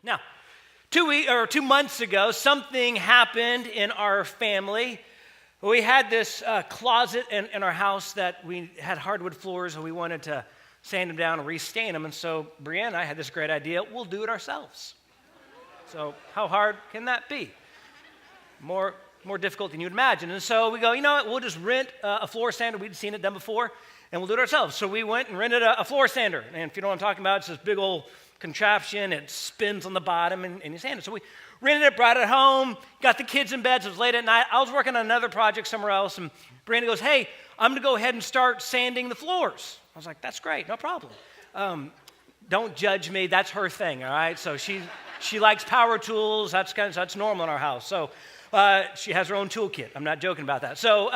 Now, 2 months ago, something happened in our family. We had this closet in our house that we had hardwood floors, and we wanted to sand them down and restain them. And so Brianna and I had this great idea: we'll do it ourselves. So how hard can that be? More difficult than you'd imagine. And so we go, you know what? We'll just rent a floor sander. We'd seen it done before, and we'll do it ourselves. So we went and rented a floor sander. And if you know what I'm talking about, it's this big old contraption. It spins on the bottom, and you sand it. So we rented it, brought it home, got the kids in bed. So it was late at night. I was working on another project somewhere else, and Brandon goes, hey, I'm going to go ahead and start sanding the floors. I was like, that's great, no problem. Don't judge me. That's her thing, all right? So she likes power tools. That's normal in our house. So she has her own toolkit. I'm not joking about that. So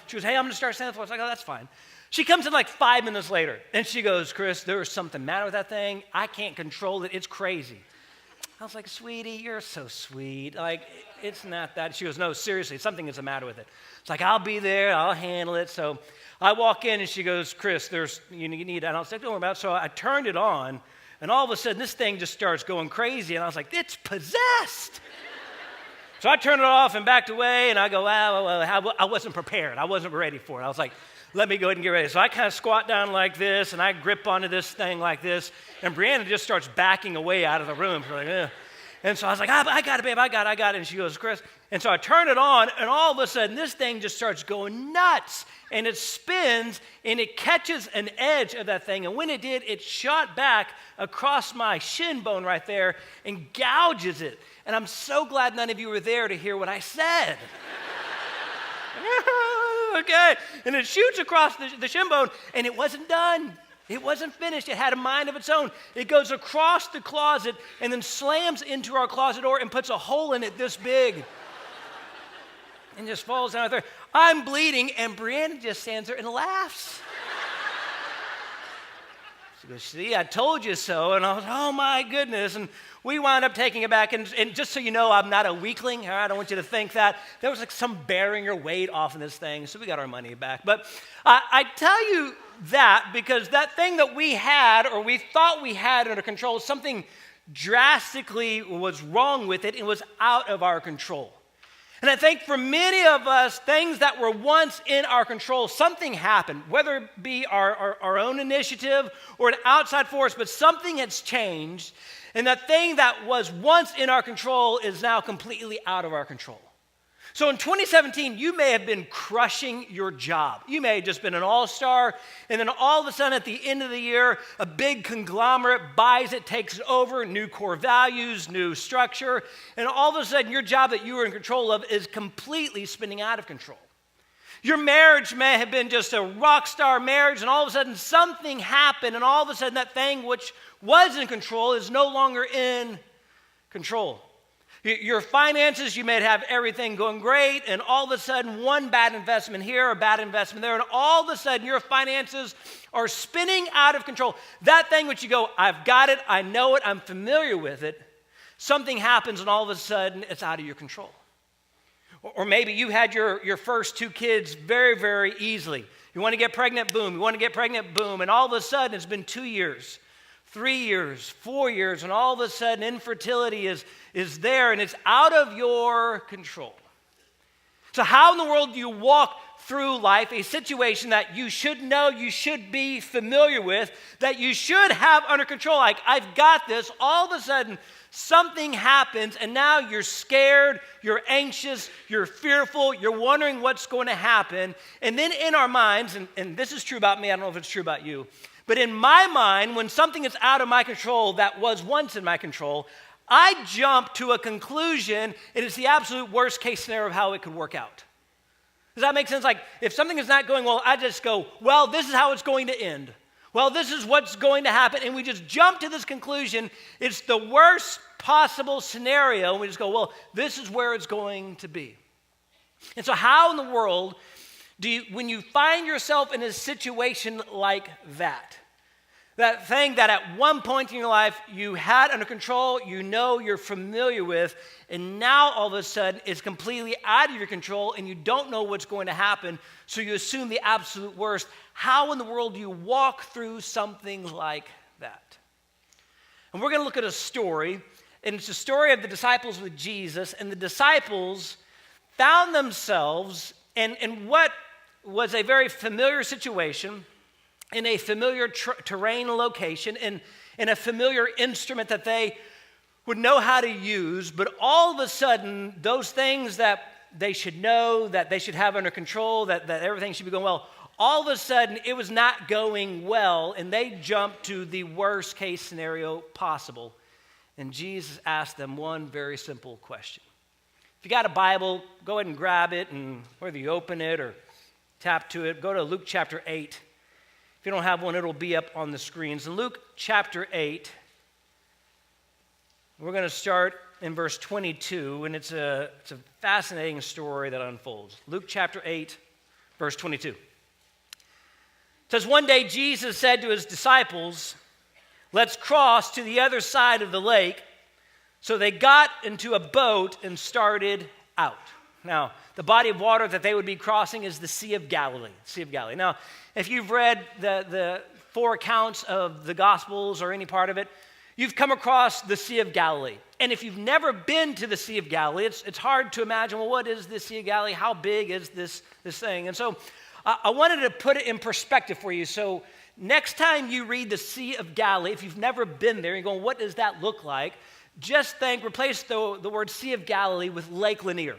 she goes, hey, I'm going to start sanding the floors. I was like, oh, that's fine. She comes in like 5 minutes later, and she goes, Chris, there is something matter with that thing. I can't control it. It's crazy. I was like, sweetie, you're so sweet. Like, it's not that. She goes, no, seriously, something is the matter with it. It's like, I'll be there. I'll handle it. So I walk in, and she goes, Chris, you need that. And I was like, don't worry about it. So I turned it on, and all of a sudden, this thing just starts going crazy. And I was like, it's possessed. So I turned it off and backed away, and I go, I wasn't prepared. I wasn't ready for it. I was like, let me go ahead and get ready. So I kind of squat down like this, and I grip onto this thing like this, and Brianna just starts backing away out of the room. She's like, ugh. And so I was like, I got it, babe, I got it. And she goes, Chris. And so I turn it on, and all of a sudden, this thing just starts going nuts, and it spins, and it catches an edge of that thing. And when it did, it shot back across my shin bone right there and gouges it. And I'm so glad none of you were there to hear what I said. Okay, and it shoots across the shin bone, and it wasn't done. It wasn't finished. It had a mind of its own. It goes across the closet and then slams into our closet door and puts a hole in it this big. And just falls down there. I'm bleeding, and Brianna just stands there and laughs. She goes, see, I told you so. And I was, oh my goodness. And we wound up taking it back. And just so you know, I'm not a weakling. All right? I don't want you to think that. There was like some bearing your weight off in this thing. So we got our money back. But I tell you that because that thing that we had, or we thought we had under control, something drastically was wrong with it. It was out of our control. And I think for many of us, things that were once in our control, something happened, whether it be our own initiative or an outside force, but something has changed. And that thing that was once in our control is now completely out of our control. So in 2017, you may have been crushing your job. You may have just been an all-star, and then all of a sudden at the end of the year, a big conglomerate buys it, takes it over, new core values, new structure, and all of a sudden your job that you were in control of is completely spinning out of control. Your marriage may have been just a rock star marriage, and all of a sudden something happened, and all of a sudden that thing which was in control is no longer in control. Your finances, you may have everything going great, and all of a sudden one bad investment here, a bad investment there, and all of a sudden your finances are spinning out of control. That thing which you go, I've got it, I know it, I'm familiar with it, something happens and all of a sudden it's out of your control. Or maybe you had your first 2 kids very, very easily. You want to get pregnant, boom. You want to get pregnant, boom. And all of a sudden it's been 2 years. 3 years, 4 years, and all of a sudden infertility is there and it's out of your control. So how in the world do you walk through life, a situation that you should know, you should be familiar with, that you should have under control? Like, I've got this. All of a sudden something happens and now you're scared, you're anxious, you're fearful, you're wondering what's going to happen. And then in our minds, and this is true about me, I don't know if it's true about you, but in my mind, when something is out of my control that was once in my control, I jump to a conclusion, and it's the absolute worst case scenario of how it could work out. Does that make sense? Like, if something is not going well, I just go, well, this is how it's going to end. Well, this is what's going to happen. And we just jump to this conclusion. It's the worst possible scenario. And we just go, well, this is where it's going to be. And so how in the world when you find yourself in a situation like that thing that at one point in your life you had under control, you're familiar with, and now all of a sudden it's completely out of your control and you don't know what's going to happen, so you assume the absolute worst. How in the world do you walk through something like that? And we're going to look at a story, And it's the story of the disciples with Jesus, and the disciples found themselves in what was a very familiar situation, in a familiar terrain location, in a familiar instrument that they would know how to use, but all of a sudden, those things that they should know, that they should have under control, that everything should be going well, all of a sudden, it was not going well, and they jumped to the worst case scenario possible. And Jesus asked them one very simple question. If you got a Bible, go ahead and grab it, and whether you open it or tap to it, go to Luke chapter 8. If you don't have one, it'll be up on the screens. In Luke chapter 8, we're going to start in verse 22, and it's a fascinating story that unfolds. Luke chapter 8, verse 22. It says, one day Jesus said to his disciples, let's cross to the other side of the lake. So they got into a boat and started out. Now, the body of water that they would be crossing is the Sea of Galilee. Sea of Galilee. Now, if you've read the four accounts of the Gospels or any part of it, you've come across the Sea of Galilee. And if you've never been to the Sea of Galilee, it's hard to imagine, well, what is the Sea of Galilee? How big is this thing? And so I wanted to put it in perspective for you. So next time you read the Sea of Galilee, if you've never been there, you're going, what does that look like? Just replace the word Sea of Galilee with Lake Lanier.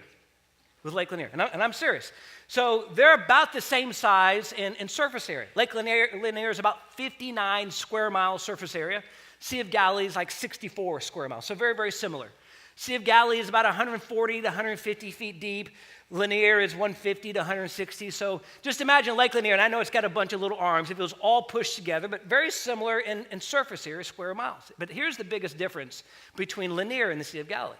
With Lake Lanier. And I'm serious. So they're about the same size in surface area. Lake Lanier is about 59 square miles surface area. Sea of Galilee is like 64 square miles. So very, very similar. Sea of Galilee is about 140 to 150 feet deep. Lanier is 150 to 160. So just imagine Lake Lanier, and I know it's got a bunch of little arms. If it was all pushed together, but very similar in surface area, square miles. But here's the biggest difference between Lanier and the Sea of Galilee.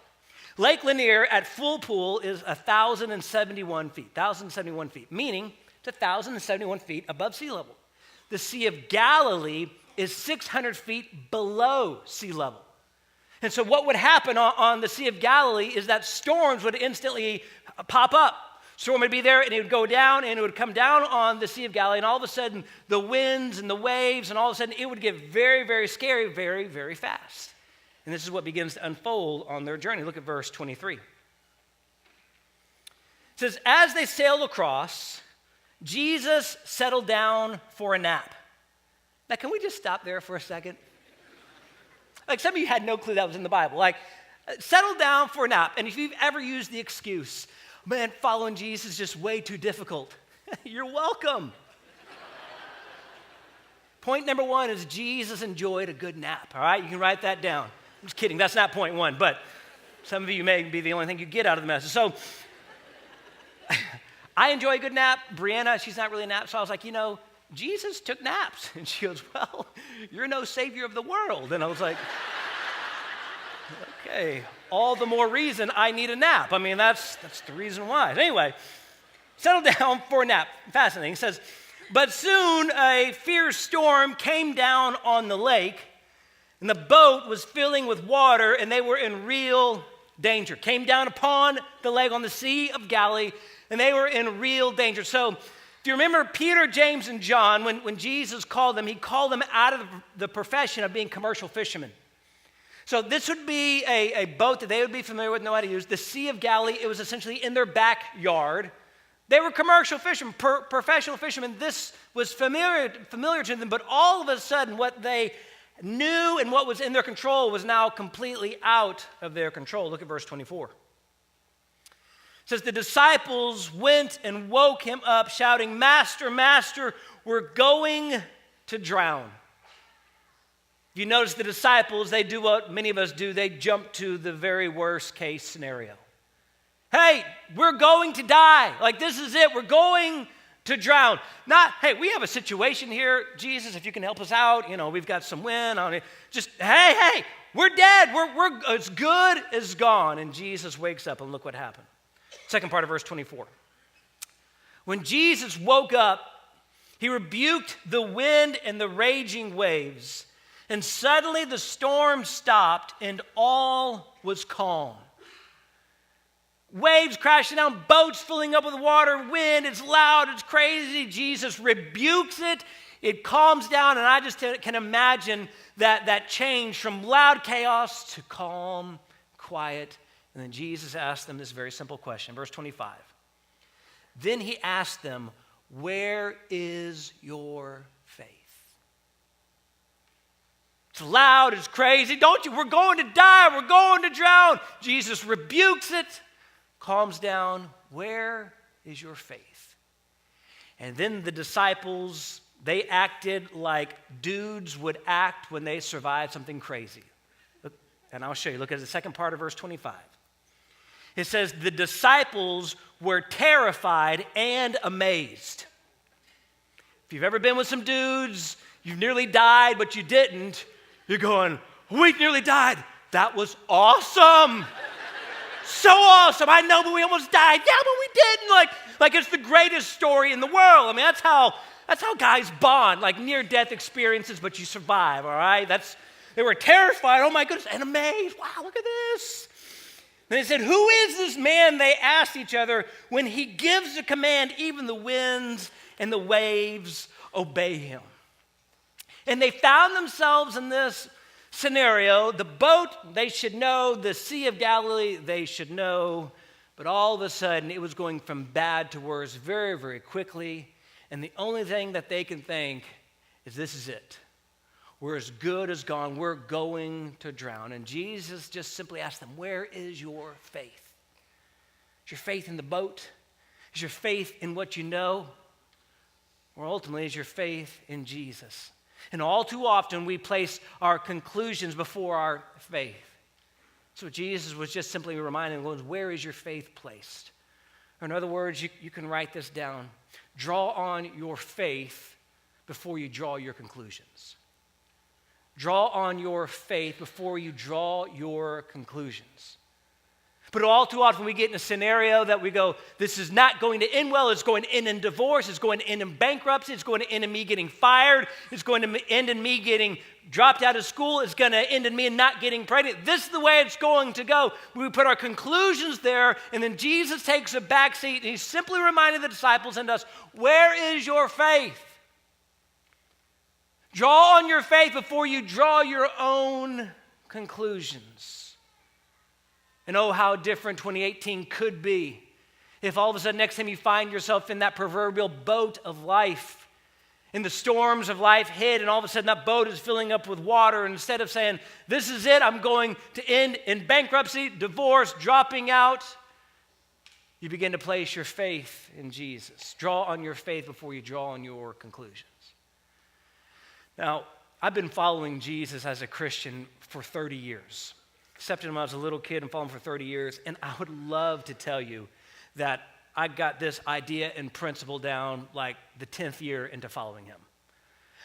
Lake Lanier at full pool is 1,071 feet, 1,071 feet, meaning it's 1,071 feet above sea level. The Sea of Galilee is 600 feet below sea level. And so what would happen on the Sea of Galilee is that storms would instantly pop up. Storm would be there, and it would go down, and it would come down on the Sea of Galilee, and all of a sudden, the winds and the waves, and all of a sudden, it would get very, very scary very, very fast. And this is what begins to unfold on their journey. Look at verse 23. It says, as they sailed across, Jesus settled down for a nap. Now, can we just stop there for a second? Like, some of you had no clue that was in the Bible. Like, settle down for a nap. And if you've ever used the excuse, man, following Jesus is just way too difficult, you're welcome. Point number one is Jesus enjoyed a good nap, all right? You can write that down. I'm just kidding. That's not point one, but some of you may be the only thing you get out of the message. So I enjoy a good nap. Brianna, she's not really a nap, so I was like, Jesus took naps. And she goes, well, you're no savior of the world. And I was like, okay, all the more reason I need a nap. I mean, that's the reason why. Anyway, settle down for a nap. Fascinating. It says, but soon a fierce storm came down on the lake, and the boat was filling with water, and they were in real danger. Came down upon the lake on the Sea of Galilee, and they were in real danger. So if you remember Peter, James, and John, when Jesus called them, he called them out of the profession of being commercial fishermen. So this would be a boat that they would be familiar with, know how to use. The Sea of Galilee, it was essentially in their backyard. They were commercial fishermen, professional fishermen. This was familiar to them, but all of a sudden what they knew and what was in their control was now completely out of their control. Look at verse 24. It says, the disciples went and woke him up, shouting, Master, Master, we're going to drown. If you notice the disciples, they do what many of us do. They jump to the very worst case scenario. Hey, we're going to die. Like, this is it. We're going to drown. Not, hey, we have a situation here. Jesus, if you can help us out, we've got some wind on it. Just, hey, we're dead. We're it's good as gone. And Jesus wakes up, and look what happened. Second part of verse 24. When Jesus woke up, he rebuked the wind and the raging waves, and suddenly the storm stopped and all was calm. Waves crashing down, boats filling up with water, wind, it's loud, it's crazy. Jesus rebukes it, it calms down, and I just can imagine that change from loud chaos to calm, quiet. And then Jesus asked them this very simple question, verse 25. Then he asked them, where is your faith? It's loud, it's crazy. Don't you? We're going to die. We're going to drown. Jesus rebukes it, calms down. Where is your faith? And then the disciples, they acted like dudes would act when they survived something crazy. Look, and I'll show you. Look at the second part of verse 25. It says, the disciples were terrified and amazed. If you've ever been with some dudes, you nearly died, but you didn't, you're going, we nearly died. That was awesome. So awesome. I know, but we almost died. Yeah, but we didn't. Like it's the greatest story in the world. I mean, that's how guys bond, like near-death experiences, but you survive, all right? They were terrified, oh my goodness, and amazed. Wow, look at this. And they said, who is this man, they asked each other, when he gives a command, even the winds and the waves obey him. And they found themselves in this scenario. The boat, they should know. The Sea of Galilee, they should know. But all of a sudden, it was going from bad to worse very, very quickly. And the only thing that they can think is this is it. We're as good as gone. We're going to drown. And Jesus just simply asked them, where is your faith? Is your faith in the boat? Is your faith in what you know? Or ultimately, is your faith in Jesus? And all too often, we place our conclusions before our faith. So Jesus was just simply reminding them, where is your faith placed? Or in other words, you can write this down. Draw on your faith before you draw your conclusions. Draw on your faith before you draw your conclusions. But all too often we get in a scenario that we go, this is not going to end well. It's going to end in divorce. It's going to end in bankruptcy. It's going to end in me getting fired. It's going to end in me getting dropped out of school. It's going to end in me not getting pregnant. This is the way it's going to go. We put our conclusions there, and then Jesus takes a back seat, and he's simply reminding the disciples and us, where is your faith? Draw on your faith before you draw your own conclusions. And oh, how different 2018 could be if all of a sudden next time you find yourself in that proverbial boat of life, and the storms of life hit, and all of a sudden that boat is filling up with water, and instead of saying, this is it, I'm going to end in bankruptcy, divorce, dropping out, you begin to place your faith in Jesus. Draw on your faith before you draw on your conclusions. Now, I've been following Jesus as a Christian for 30 years. Accepted him when I was a little kid and followed him for 30 years. And I would love to tell you that I got this idea and principle down like the 10th year into following him.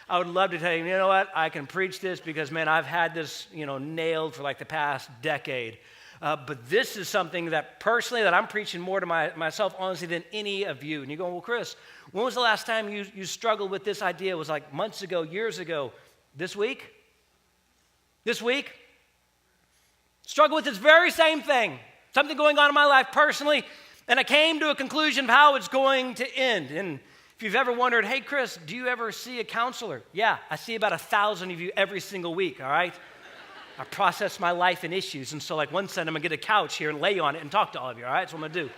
I would love to tell you, you know what, I can preach this because, man, I've had this, nailed for like the past decade. But this is something that personally that I'm preaching more to myself, honestly, than any of you. And you're going, well, Chris, when was the last time you struggled with this idea? It was like months ago, years ago. This week? This week? Struggle with this very same thing. Something going on in my life personally, and I came to a conclusion of how it's going to end. And if you've ever wondered, hey, Chris, do you ever see a counselor? Yeah, I see about 1,000 of you every single week, all right? I process my life and issues, and so like one Sunday I'm going to get a couch here and lay on it and talk to all of you, all right? That's what I'm going to do.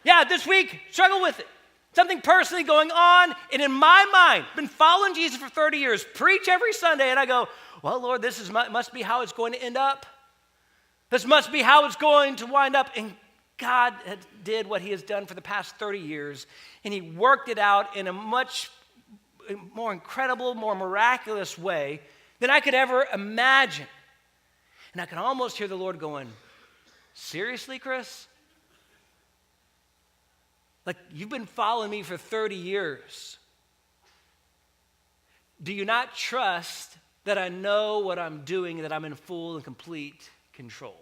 Yeah, this week, struggle with it. Something personally going on, and in my mind, been following Jesus for 30 years, preach every Sunday, and I go, well, Lord, this must be how it's going to end up. This must be how it's going to wind up. And God did what he has done for the past 30 years, and he worked it out in a much more incredible, more miraculous way than I could ever imagine. And I can almost hear the Lord going, seriously, Chris? Like, you've been following me for 30 years. Do you not trust that I know what I'm doing, that I'm in full and complete control?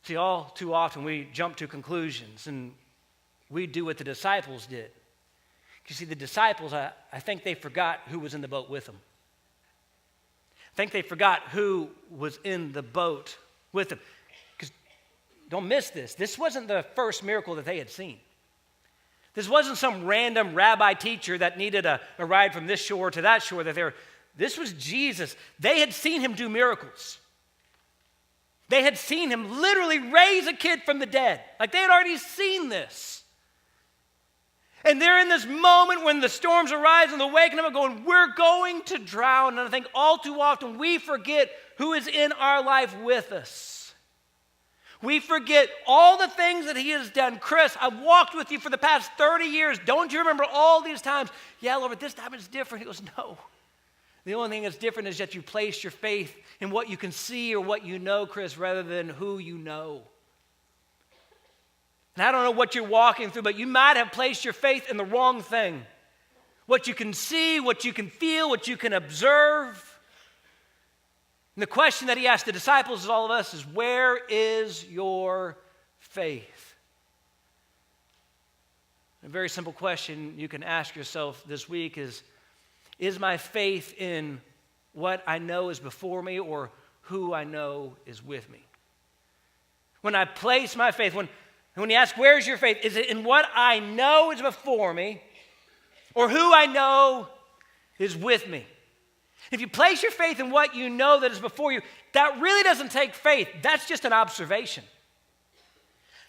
See, all too often we jump to conclusions and we do what the disciples did. You see, the disciples, I think they forgot who was in the boat with them. I think they forgot who was in the boat with them. Because don't miss this. This wasn't the first miracle that they had seen. This wasn't some random rabbi teacher that needed a ride from this shore to that shore. This was Jesus. They had seen him do miracles. They had seen him literally raise a kid from the dead. Like they had already seen this. And they're in this moment when the storms arise and they're waking up and going, we're going to drown. And I think all too often we forget who is in our life with us. We forget all the things that he has done. Chris, I've walked with you for the past 30 years. Don't you remember all these times? Yeah, Lord, but this time it's different. He goes, no. The only thing that's different is that you place your faith in what you can see or what you know, Chris, rather than who you know. And I don't know what you're walking through, but you might have placed your faith in the wrong thing. What you can see, what you can feel, what you can observe. And the question that he asked the disciples, as all of us, is where is your faith? A very simple question you can ask yourself this week is my faith in what I know is before me or who I know is with me? When I place my faith, when you ask, where's your faith? Is it in what I know is before me or who I know is with me? If you place your faith in what you know that is before you, that really doesn't take faith. That's just an observation.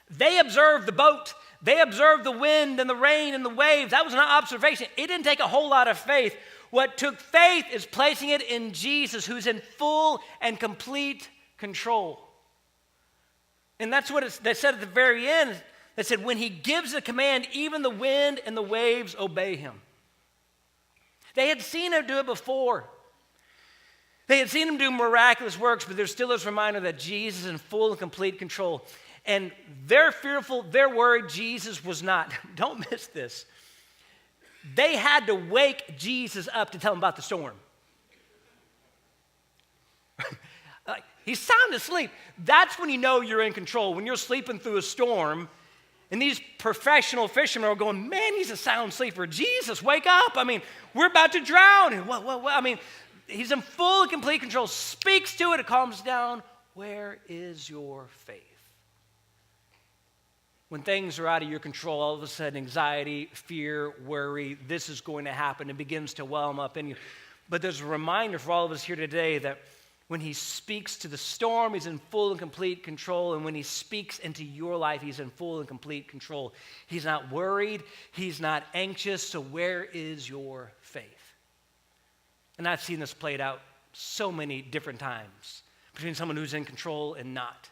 They observed the boat. They observed the wind and the rain and the waves. That was an observation. It didn't take a whole lot of faith. What took faith is placing it in Jesus, who's in full and complete control. And that's what they said at the very end. They said, when he gives a command, even the wind and the waves obey him. They had seen him do it before. They had seen him do miraculous works, but there's still this reminder that Jesus is in full and complete control. And they're fearful, they're worried, Jesus was not. Don't miss this. They had to wake Jesus up to tell him about the storm. He's sound asleep. That's when you know you're in control. When you're sleeping through a storm, and these professional fishermen are going, man, he's a sound sleeper. Jesus, wake up. I mean, we're about to drown. And what? I mean, he's in full and complete control. Speaks to it. It calms down. Where is your faith? When things are out of your control, all of a sudden anxiety, fear, worry, this is going to happen. It begins to whelm up in you. But there's a reminder for all of us here today that when he speaks to the storm, he's in full and complete control. And when he speaks into your life, he's in full and complete control. He's not worried. He's not anxious. So where is your faith? And I've seen this played out so many different times between someone who's in control and not.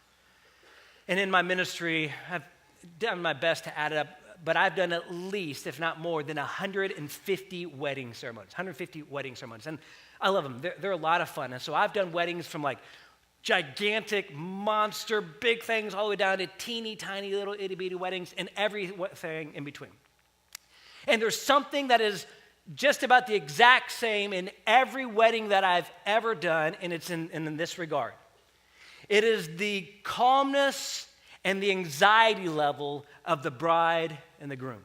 And in my ministry, I've done my best to add it up, but I've done at least, if not more, than 150 wedding ceremonies, 150 wedding ceremonies. And I love them. They're a lot of fun. And so I've done weddings from like gigantic, monster, big things all the way down to teeny, tiny, little itty-bitty weddings and everything in between. And there's something that is just about the exact same in every wedding that I've ever done, and it's in this regard. It is the calmness and the anxiety level of the bride and the groom.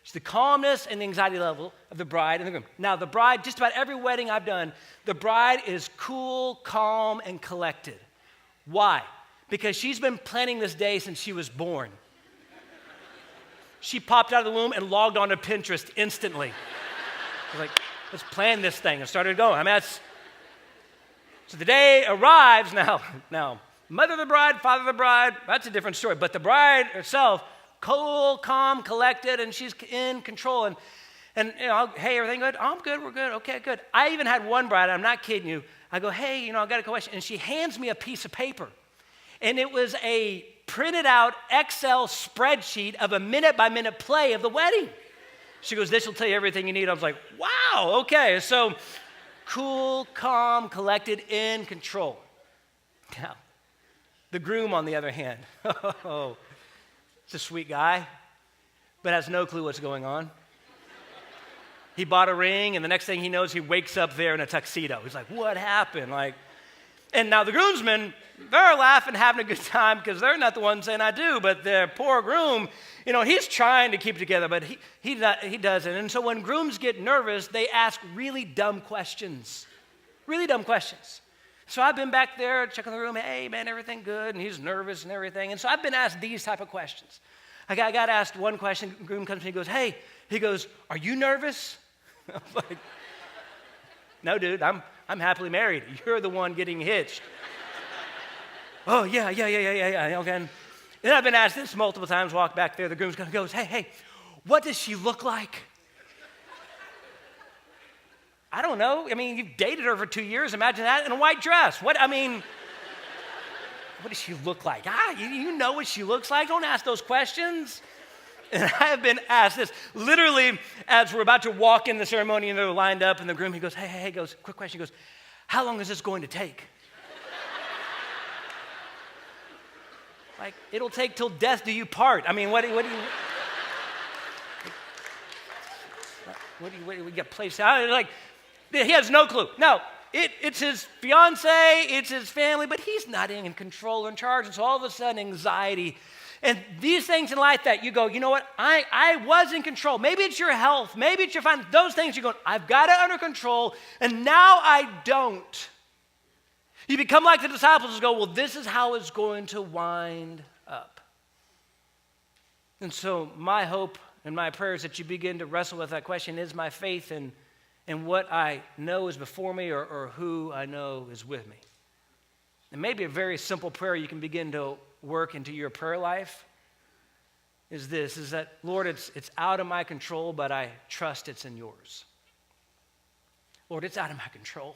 It's the calmness and the anxiety level of the bride and the groom. Now, the bride, just about every wedding I've done, the bride is cool, calm, and collected. Why? Because she's been planning this day since she was born. She popped out of the womb and logged on to Pinterest instantly. I was like, let's plan this thing, and started going. I mean, so the day arrives now, mother of the bride, father of the bride, that's a different story. But the bride herself, cool, calm, collected, and she's in control. And you know, hey, everything good? Oh, I'm good, we're good, okay, good. I even had one bride, I'm not kidding you. I go, hey, I got a question. And she hands me a piece of paper. And it was a printed out Excel spreadsheet of a minute-by-minute play of the wedding. She goes, this will tell you everything you need. I was like, wow, okay. So cool, calm, collected, in control. Now, the groom, on the other hand, it's a sweet guy, but has no clue what's going on. He bought a ring, and the next thing he knows, he wakes up there in a tuxedo. He's like, what happened? And now the groomsmen, they're laughing, having a good time, because they're not the ones saying I do, but the poor groom, he's trying to keep it together, but he doesn't. And so when grooms get nervous, they ask really dumb questions. Really dumb questions. So I've been back there checking the room. Hey, man, everything good? And he's nervous and everything. And so I've been asked these type of questions. I got asked one question. The groom comes to me and goes, he goes, "Are you nervous?" I'm like, "No, dude, I'm happily married. You're the one getting hitched." "Oh, yeah, okay." And then I've been asked this multiple times, walk back there, the groom goes, hey, what does she look like? I don't know. I mean, you've dated her for 2 years. Imagine that in a white dress. What does she look like? You know what she looks like. Don't ask those questions. And I have been asked this literally as we're about to walk in the ceremony and they're lined up and the groom, he goes, hey, goes, quick question. He goes, "How long is this going to take?" Like, it'll take till death do you part. I mean, what do you get placed out? Like, he has no clue. No, it's his fiance, it's his family, but he's not in control or in charge. And so all of a sudden, anxiety. And these things in life that you go, you know what, I was in control. Maybe it's your health, maybe it's your finance. Those things you're going, I've got it under control, and now I don't. You become like the disciples and go, well, this is how it's going to wind up. And so my hope and my prayer is that you begin to wrestle with that question, is my faith in what I know is before me or who I know is with me? And maybe a very simple prayer you can begin to work into your prayer life is that, Lord, it's out of my control, but I trust it's in yours. Lord, it's out of my control.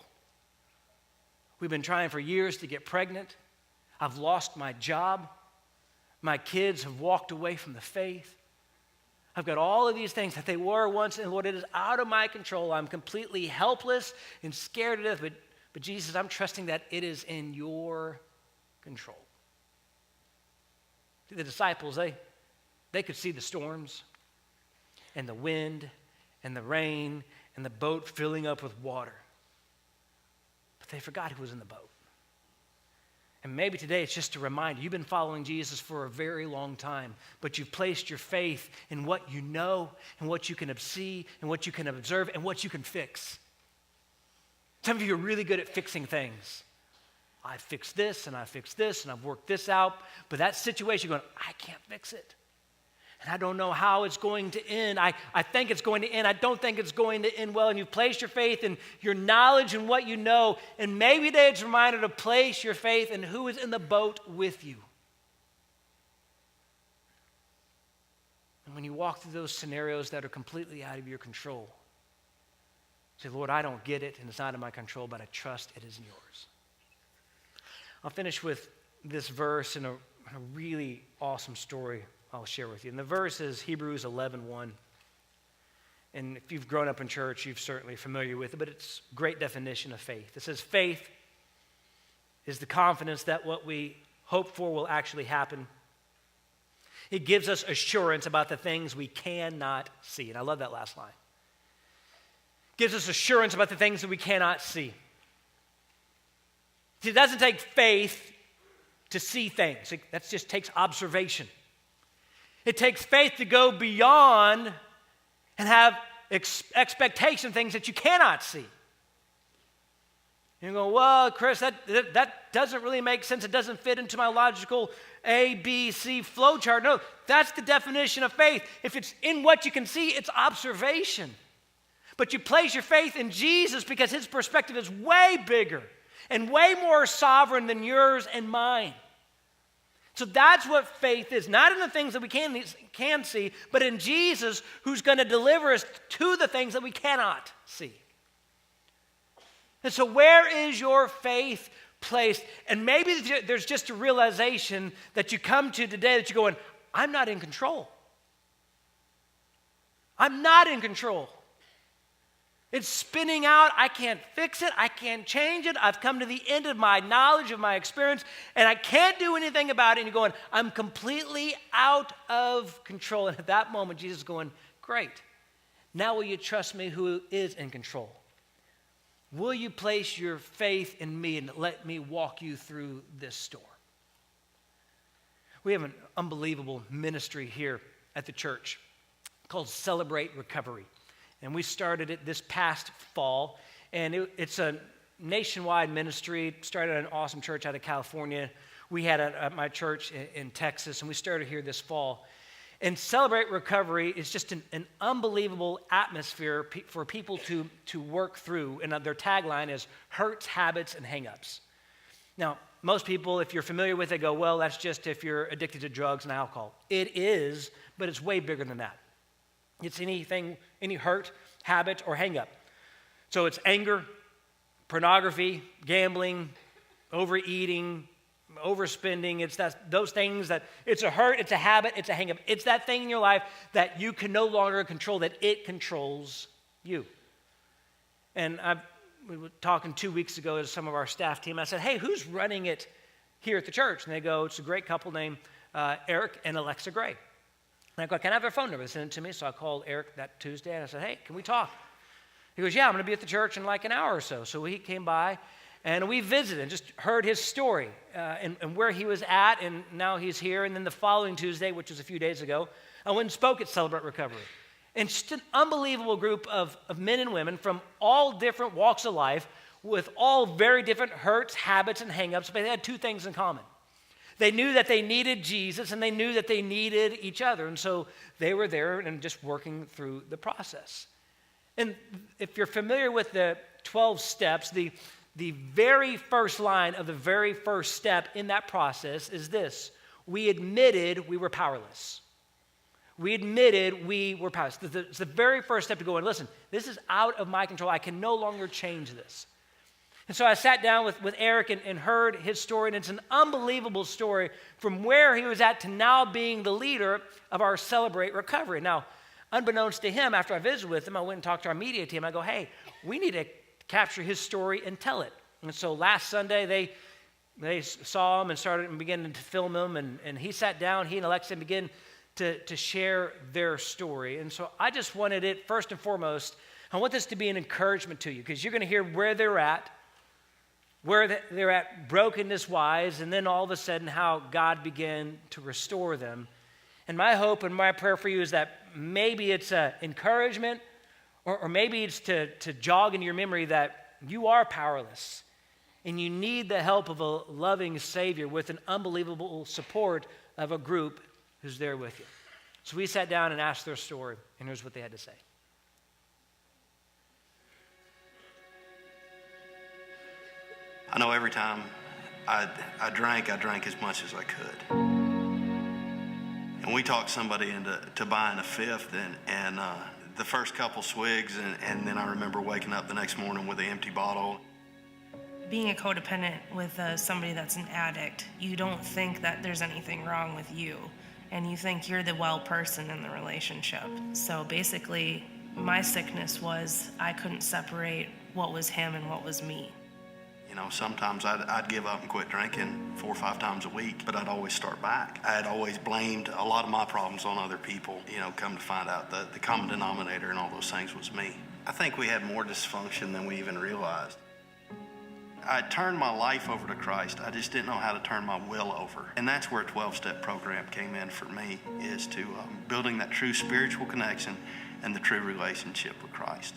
We've been trying for years to get pregnant. I've lost my job. My kids have walked away from the faith. I've got all of these things that they were once, and Lord, it is out of my control. I'm completely helpless and scared to death, but Jesus, I'm trusting that it is in your control. The disciples, they could see the storms and the wind and the rain and the boat filling up with water. But they forgot who was in the boat. And maybe today it's just a reminder. You've been following Jesus for a very long time, but you've placed your faith in what you know and what you can see and what you can observe and what you can fix. Some of you are really good at fixing things. I fixed this and I fixed this and I've worked this out, but that situation you're going, I can't fix it. And I don't know how it's going to end. I think it's going to end. I don't think it's going to end well. And you've placed your faith in your knowledge and what you know. And maybe today it's a reminder to place your faith in who is in the boat with you. And when you walk through those scenarios that are completely out of your control, say, Lord, I don't get it and it's not in my control, but I trust it is in yours. I'll finish with this verse and a really awesome story I'll share with you. And the verse is Hebrews 11:1. And if you've grown up in church, you're certainly familiar with it, but it's a great definition of faith. It says, faith is the confidence that what we hope for will actually happen. It gives us assurance about the things we cannot see. And I love that last line. It gives us assurance about the things that we cannot see. See, it doesn't take faith to see things. That just takes observation. It takes faith to go beyond and have expectation things that you cannot see. You go, well, Chris, that doesn't really make sense. It doesn't fit into my logical A, B, C flow chart. No, that's the definition of faith. If it's in what you can see, it's observation. But you place your faith in Jesus because his perspective is way bigger and way more sovereign than yours and mine. So that's what faith is, not in the things that we can see, but in Jesus who's going to deliver us to the things that we cannot see. And so where is your faith placed? And maybe there's just a realization that you come to today that you're going, I'm not in control. I'm not in control. It's spinning out. I can't fix it. I can't change it. I've come to the end of my knowledge, of my experience, and I can't do anything about it. And you're going, I'm completely out of control. And at that moment, Jesus is going, great. Now will you trust me who is in control? Will you place your faith in me and let me walk you through this storm? We have an unbelievable ministry here at the church called Celebrate Recovery. And we started it this past fall, and it's a nationwide ministry. Started at an awesome church out of California. We had it at my church in Texas, and we started here this fall. And Celebrate Recovery is just an unbelievable atmosphere for people to work through. And their tagline is hurts, habits, and hang-ups. Now, most people, if you're familiar with it, go, well, that's just if you're addicted to drugs and alcohol. It is, but it's way bigger than that. It's anything, any hurt, habit, or hang-up. So it's anger, pornography, gambling, overeating, overspending. It's those things that it's a hurt, it's a habit, it's a hang-up. It's that thing in your life that you can no longer control, that it controls you. And we were talking 2 weeks ago to some of our staff team. I said, hey, who's running it here at the church? And they go, it's a great couple named Eric and Alexa Gray. And I go, can I have their phone number? They sent it to me. So I called Eric that Tuesday and I said, hey, can we talk? He goes, yeah, I'm going to be at the church in like an hour or so. So he came by and we visited and just heard his story and where he was at, and now he's here. And then the following Tuesday, which was a few days ago, I went and spoke at Celebrate Recovery. And just an unbelievable group of men and women from all different walks of life with all very different hurts, habits, and hang-ups, but they had two things in common. They knew that they needed Jesus, and they knew that they needed each other. And so they were there and just working through the process. And if you're familiar with the 12 steps, the very first line of the very first step in that process is this: we admitted we were powerless. We admitted we were powerless. It's the very first step to go and listen, this is out of my control. I can no longer change this. And so I sat down with Eric and heard his story, and it's an unbelievable story from where he was at to now being the leader of our Celebrate Recovery. Now, unbeknownst to him, after I visited with him, I went and talked to our media team. I go, hey, we need to capture his story and tell it. And so last Sunday, they saw him and began to film him, and he sat down, he and Alexa began to share their story. And so I just wanted it, first and foremost, I want this to be an encouragement to you, because you're going to hear where they're at brokenness-wise, and then all of a sudden how God began to restore them. And my hope and my prayer for you is that maybe it's an encouragement, or maybe it's to jog into your memory that you are powerless, and you need the help of a loving Savior with an unbelievable support of a group who's there with you. So we sat down and asked their story, and here's what they had to say. I know every time I drank as much as I could. And we talked somebody into buying a fifth, and the first couple swigs, and then I remember waking up the next morning with an empty bottle. Being a codependent with somebody that's an addict, you don't think that there's anything wrong with you, and you think you're the well person in the relationship. So basically, my sickness was I couldn't separate what was him and what was me. You know, sometimes I'd give up and quit drinking 4 or 5 times a week, but I'd always start back. I had always blamed a lot of my problems on other people. You know, come to find out the common denominator in all those things was me. I think we had more dysfunction than we even realized. I turned my life over to Christ. I just didn't know how to turn my will over. And that's where a 12-step program came in for me, is to building that true spiritual connection and the true relationship with Christ.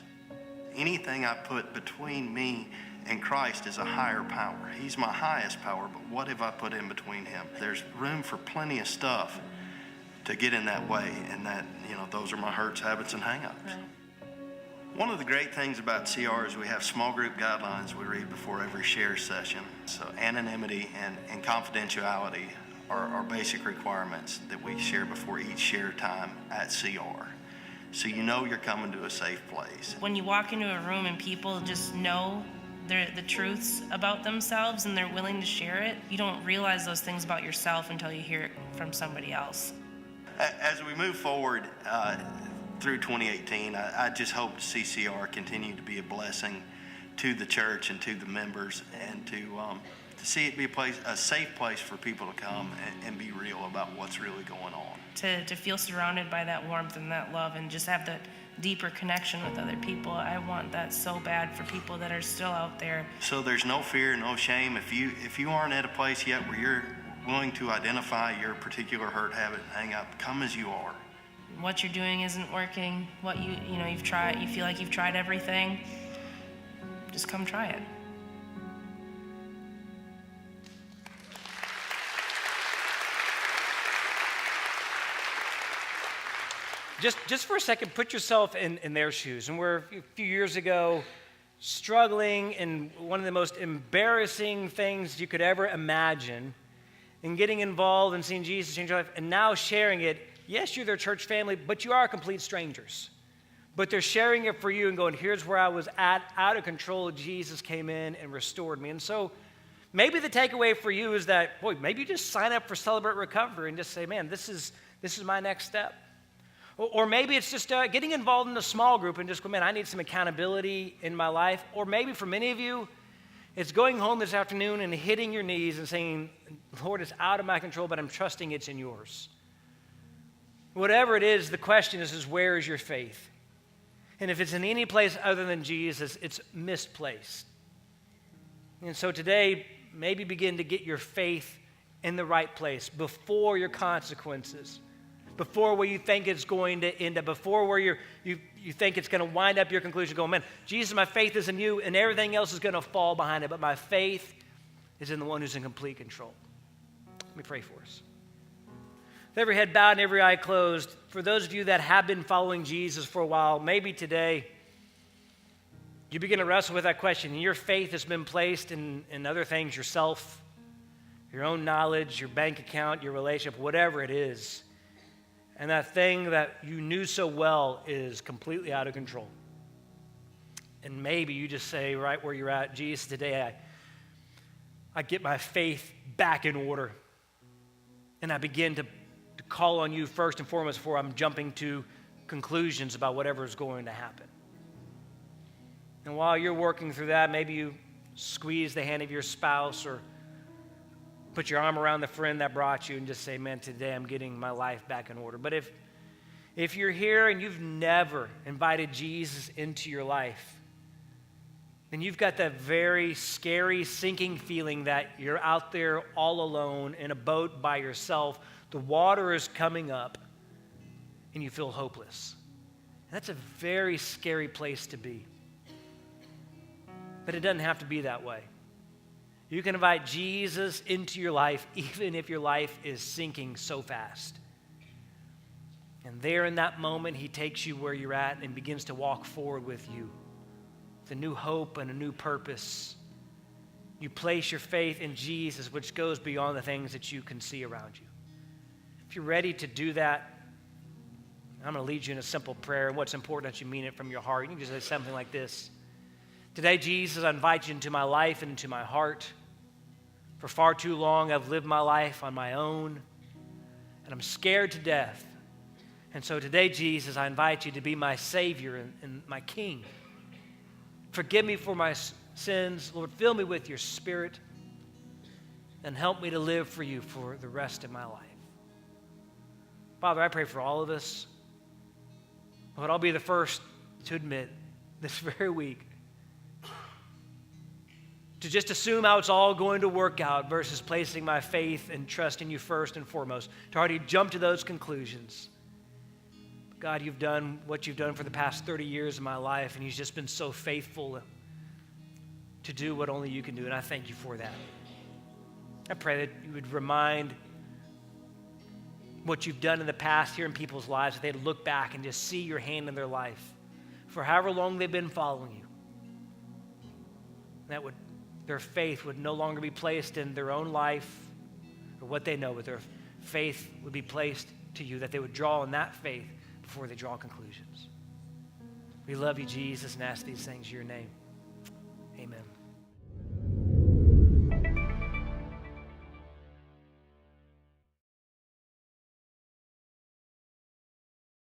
Anything I put between me and Christ is a higher power. He's my highest power, but what have I put in between him? There's room for plenty of stuff to get in that way, and that, you know, those are my hurts, habits, and hang-ups. Right. One of the great things about CR is we have small group guidelines we read before every share session. So anonymity and confidentiality are basic requirements that we share before each share time at CR. So you know you're coming to a safe place. When you walk into a room and people just know the truths about themselves and they're willing to share it, you don't realize those things about yourself until you hear it from somebody else. As we move forward through 2018, I just hope to see CR continue to be a blessing to the church and to the members, and to see it be a safe place for people to come and be real about what's really going on. To feel surrounded by that warmth and that love and just have that deeper connection with other people. I want that so bad for people that are still out there. So there's no fear, no shame. If you aren't at a place yet where you're willing to identify your particular hurt, habit, and hang up, come as you are. What you're doing isn't working. What you've tried, you feel like you've tried everything. Just come try it. just for a second, put yourself in their shoes. And we're a few years ago struggling in one of the most embarrassing things you could ever imagine, and getting involved and seeing Jesus change your life, and now sharing it. Yes, you're their church family, but you are complete strangers. But they're sharing it for you and going, here's where I was at, out of control. Jesus came in and restored me. And so maybe the takeaway for you is that, boy, maybe you just sign up for Celebrate Recovery and just say, man, this is my next step. Or maybe it's just getting involved in a small group and just go, man, I need some accountability in my life. Or maybe for many of you, it's going home this afternoon and hitting your knees and saying, Lord, it's out of my control, but I'm trusting it's in yours. Whatever it is, the question is where is your faith? And if it's in any place other than Jesus, it's misplaced. And so today, maybe begin to get your faith in the right place before your consequences, before where you think it's going to end up, before where you think it's going to wind up your conclusion, going, man, Jesus, my faith is in you, and everything else is going to fall behind it, but my faith is in the one who's in complete control. Let me pray for us. With every head bowed and every eye closed, for those of you that have been following Jesus for a while, maybe today you begin to wrestle with that question, and your faith has been placed in other things, yourself, your own knowledge, your bank account, your relationship, whatever it is. And that thing that you knew so well is completely out of control. And maybe you just say right where you're at, Jesus, today I get my faith back in order. And I begin to call on you first and foremost before I'm jumping to conclusions about whatever is going to happen. And while you're working through that, maybe you squeeze the hand of your spouse or put your arm around the friend that brought you and just say, man, today I'm getting my life back in order. But if you're here and you've never invited Jesus into your life, then you've got that very scary, sinking feeling that you're out there all alone in a boat by yourself. The water is coming up and you feel hopeless. And that's a very scary place to be. But it doesn't have to be that way. You can invite Jesus into your life even if your life is sinking so fast. And there in that moment, he takes you where you're at and begins to walk forward with you with a new hope and a new purpose. You place your faith in Jesus, which goes beyond the things that you can see around you. If you're ready to do that, I'm going to lead you in a simple prayer. And what's important that you mean it from your heart. You can just say something like this. Today, Jesus, I invite you into my life and into my heart. For far too long, I've lived my life on my own, and I'm scared to death. And so today, Jesus, I invite you to be my Savior and my King. Forgive me for my sins. Lord, fill me with your Spirit, and help me to live for you for the rest of my life. Father, I pray for all of us. Lord, I'll be the first to admit this very week to just assume how it's all going to work out versus placing my faith and trust in you first and foremost, to already jump to those conclusions. God, you've done what you've done for the past 30 years of my life, and you've just been so faithful to do what only you can do, and I thank you for that. I pray that you would remind what you've done in the past here in people's lives, that they'd look back and just see your hand in their life for however long they've been following you. That their faith would no longer be placed in their own life or what they know, but their faith would be placed to you, that they would draw on that faith before they draw conclusions. We love you, Jesus, and ask these things in your name. Amen.